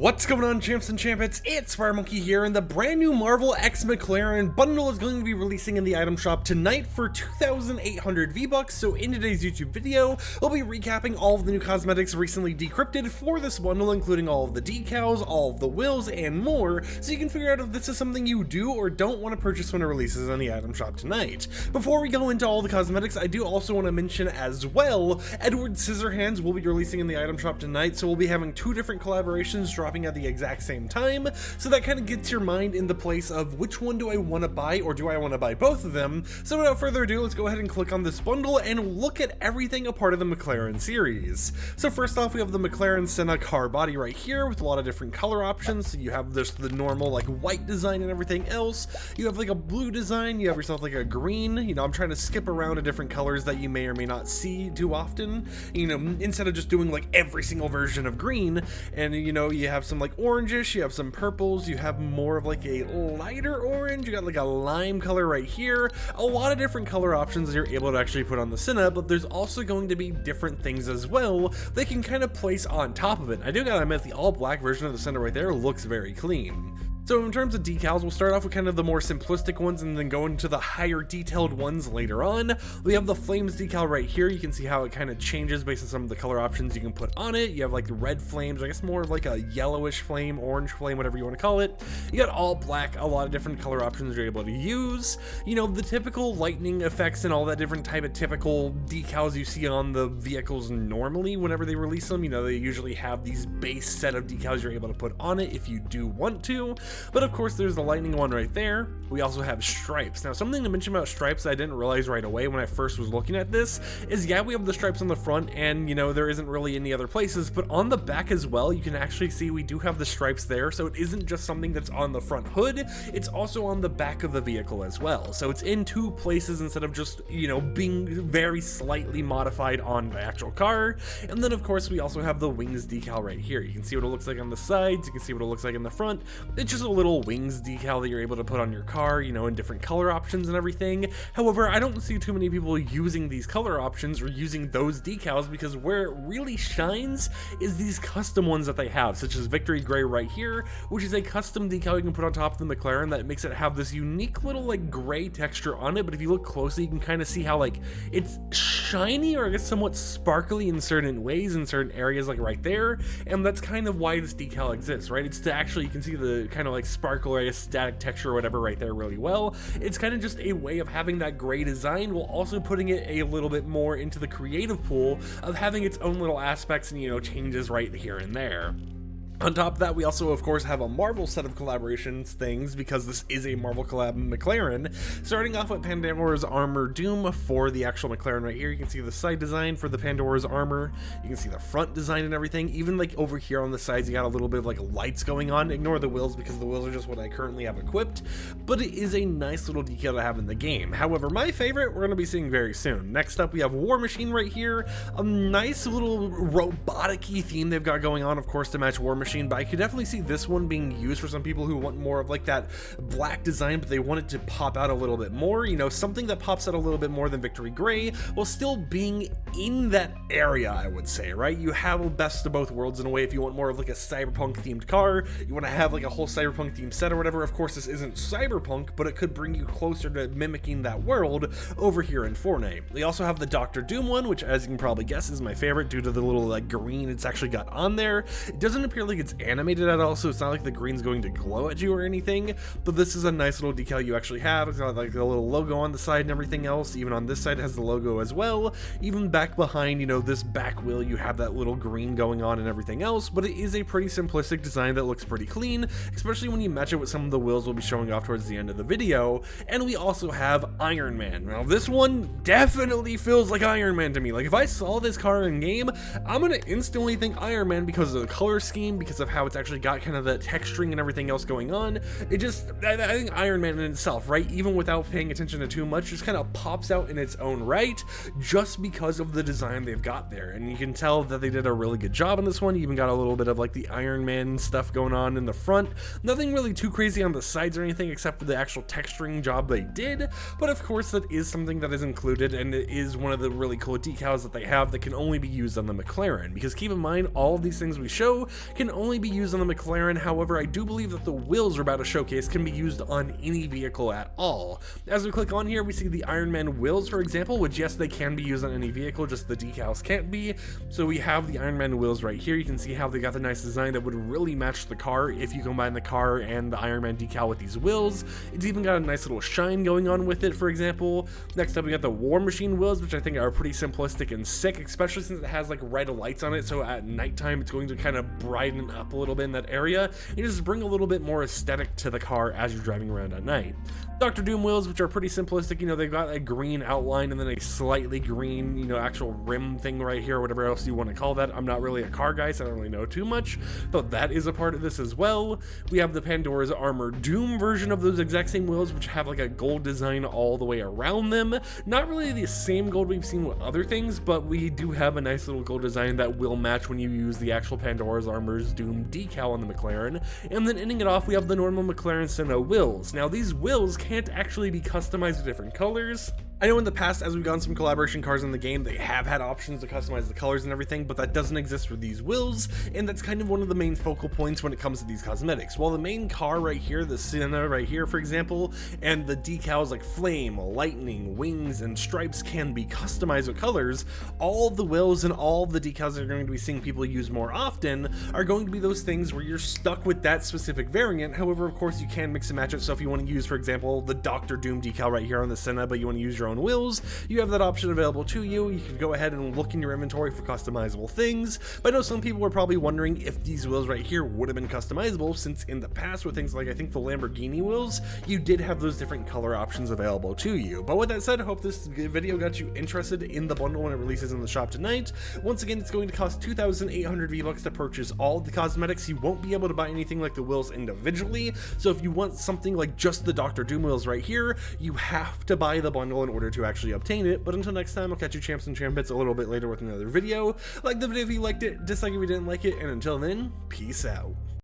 What's going on, champs and champettes? It's FireMonkey here, and the brand new Marvel X McLaren bundle is going to be releasing in the item shop tonight for 2,800 V-Bucks. So in today's YouTube video, we'll be recapping all of the new cosmetics recently decrypted for this bundle, including all of the decals, all of the wills, and more, so you can figure out if this is something you do or don't want to purchase when it releases in the item shop tonight. Before we go into all the cosmetics, I do also want to mention as well, Edward Scissorhands will be releasing in the item shop tonight, so we'll be having two different collaborations dropping at the exact same time, so that kind of gets your mind in the place of which one do I want to buy, or do I want to buy both of them. So without further ado, let's go ahead and click on this bundle and look at everything a part of the McLaren series. So first off, we have the McLaren Senna car body right here with a lot of different color options. So you have just the normal like white design and everything else. You have like a blue design, you have yourself like a green. You know, I'm trying to skip around to different colors that you may or may not see too often, you know, instead of just doing like every single version of green. And you know, you have some like orangish, you have some purples, you have more of like a lighter orange, you got like a lime color right here, a lot of different color options that you're able to actually put on the Senna, but there's also going to be different things as well they can kind of place on top of it. I do gotta admit, the all black version of the Senna right there looks very clean. So in terms of decals, we'll start off with kind of the more simplistic ones and then go into the higher detailed ones later on. We have the flames decal right here. You can see how it kind of changes based on some of the color options you can put on it. You have like the red flames, I guess more of like a yellowish flame, orange flame, whatever you want to call it. You got all black, a lot of different color options you're able to use. You know, the typical lightning effects and all that different type of typical decals you see on the vehicles normally whenever they release them. You know, they usually have these base set of decals you're able to put on it if you do want to. But of course, there's the lightning one right there. We also have stripes. Now, something to mention about stripes that I didn't realize right away when I first was looking at this is, yeah, we have the stripes on the front and, you know, there isn't really any other places, but on the back as well, you can actually see we do have the stripes there. So it isn't just something that's on the front hood, it's also on the back of the vehicle as well. So it's in two places instead of just, you know, being very slightly modified on the actual car. And then, of course, we also have the wings decal right here. You can see what it looks like on the sides, you can see what it looks like in the front. It's just a little wings decal that you're able to put on your car, you know, in different color options and everything. However, I don't see too many people using these color options or using those decals, because where it really shines is these custom ones that they have, such as Victory Gray right here, which is a custom decal you can put on top of the McLaren that makes it have this unique little like gray texture on it. But if you look closely, you can kind of see how like it's shiny, or I guess somewhat sparkly in certain ways in certain areas, like right there. And that's kind of why this decal exists, right? It's to actually, you can see the kind of like sparkle or a static texture or whatever right there really well. It's kind of just a way of having that gray design while also putting it a little bit more into the creative pool of having its own little aspects and, you know, changes right here and there. On top of that, we also, of course, have a Marvel set of collaborations things, because this is a Marvel collab McLaren. Starting off with Pandora's Armor Doom for the actual McLaren right here. You can see the side design for the Pandora's Armor. You can see the front design and everything. Even like over here on the sides, you got a little bit of like lights going on. Ignore the wheels, because the wheels are just what I currently have equipped. But it is a nice little decal to have in the game. However, my favorite, we're going to be seeing very soon. Next up, we have War Machine right here. A nice little robotic-y theme they've got going on, of course, to match War Machine. But I could definitely see this one being used for some people who want more of like that black design, but they want it to pop out a little bit more, you know, something that pops out a little bit more than Victory Gray, while still being in that area, I would say, right? You have a best of both worlds in a way. If you want more of like a cyberpunk themed car, you want to have like a whole cyberpunk themed set or whatever. Of course, this isn't cyberpunk, but it could bring you closer to mimicking that world over here in Fortnite. We also have the Doctor Doom one, which, as you can probably guess, is my favorite due to the little like green it's actually got on there. It doesn't appear like it's animated at all, so it's not like the green's going to glow at you or anything, but this is a nice little decal you actually have. It's got like a little logo on the side and everything else. Even on this side it has the logo as well. Even back behind, you know, this back wheel, you have that little green going on and everything else, but it is a pretty simplistic design that looks pretty clean, especially when you match it with some of the wheels we'll be showing off towards the end of the video. And we also have Iron Man. Now this one definitely feels like Iron Man to me. Like if I saw this car in game, I'm gonna instantly think Iron Man because of the color scheme, because of how it's actually got kind of the texturing and everything else going on. It just, I think Iron Man in itself, right, even without paying attention to too much, just kind of pops out in its own right, just because of the design they've got there, and you can tell that they did a really good job on this one. You even got a little bit of like the Iron Man stuff going on in the front. Nothing really too crazy on the sides or anything except for the actual texturing job they did, but of course that is something that is included, and it is one of the really cool decals that they have that can only be used on the McLaren, because keep in mind, all of these things we show can only be used on the McLaren. However, I do believe that the wheels we're about to showcase can be used on any vehicle at all. As we click on here, we see the Iron Man wheels, for example, which yes, they can be used on any vehicle, just the decals can't be. So we have the Iron Man wheels right here. You can see how they got the nice design that would really match the car if you combine the car and the Iron Man decal with these wheels. It's even got a nice little shine going on with it, for example. Next up, we got the War Machine wheels, which I think are pretty simplistic and sick, especially since it has like red lights on it, so at nighttime it's going to kind of brighten up a little bit in that area and just bring a little bit more aesthetic to the car as you're driving around at night. Dr. Doom wheels, which are pretty simplistic, you know, they've got a green outline and then a slightly green, you know, actual rim thing right here, or whatever else you want to call that. I'm not really a car guy, so I don't really know too much, but that is a part of this as well. We have the Pandora's Armor Doom version of those exact same wheels, which have like a gold design all the way around them. Not really the same gold we've seen with other things, but we do have a nice little gold design that will match when you use the actual Pandora's Armor's Doom decal on the McLaren. And then ending it off, we have the normal McLaren Senna wheels. Now these wheels can't actually be customized with different colors. I know in the past, as we've gotten some collaboration cars in the game, they have had options to customize the colors and everything, but that doesn't exist for these wheels, and that's kind of one of the main focal points when it comes to these cosmetics. While the main car right here, the Senna right here, for example, and the decals like flame, lightning, wings, and stripes can be customized with colors, all the wheels and all the decals that you're going to be seeing people use more often are going to be those things where you're stuck with that specific variant. However, of course, you can mix and match it, so if you want to use, for example, the Dr. Doom decal right here on the Senna, but you want to use your own wheels, you have that option available to you. You can go ahead and look in your inventory for customizable things. But I know some people were probably wondering if these wheels right here would have been customizable, since in the past with things like I think the Lamborghini wheels, you did have those different color options available to you. But with that said, I hope this video got you interested in the bundle when it releases in the shop tonight. Once again, it's going to cost 2,800 V-Bucks to purchase all the cosmetics. You won't be able to buy anything like the wheels individually, so if you want something like just the Dr. Doom wheels right here, you have to buy the bundle in order to actually obtain it. But until next time, I'll catch you champs and champits a little bit later with another video. Like the video if you liked it, dislike if you didn't like it, and until then, peace out.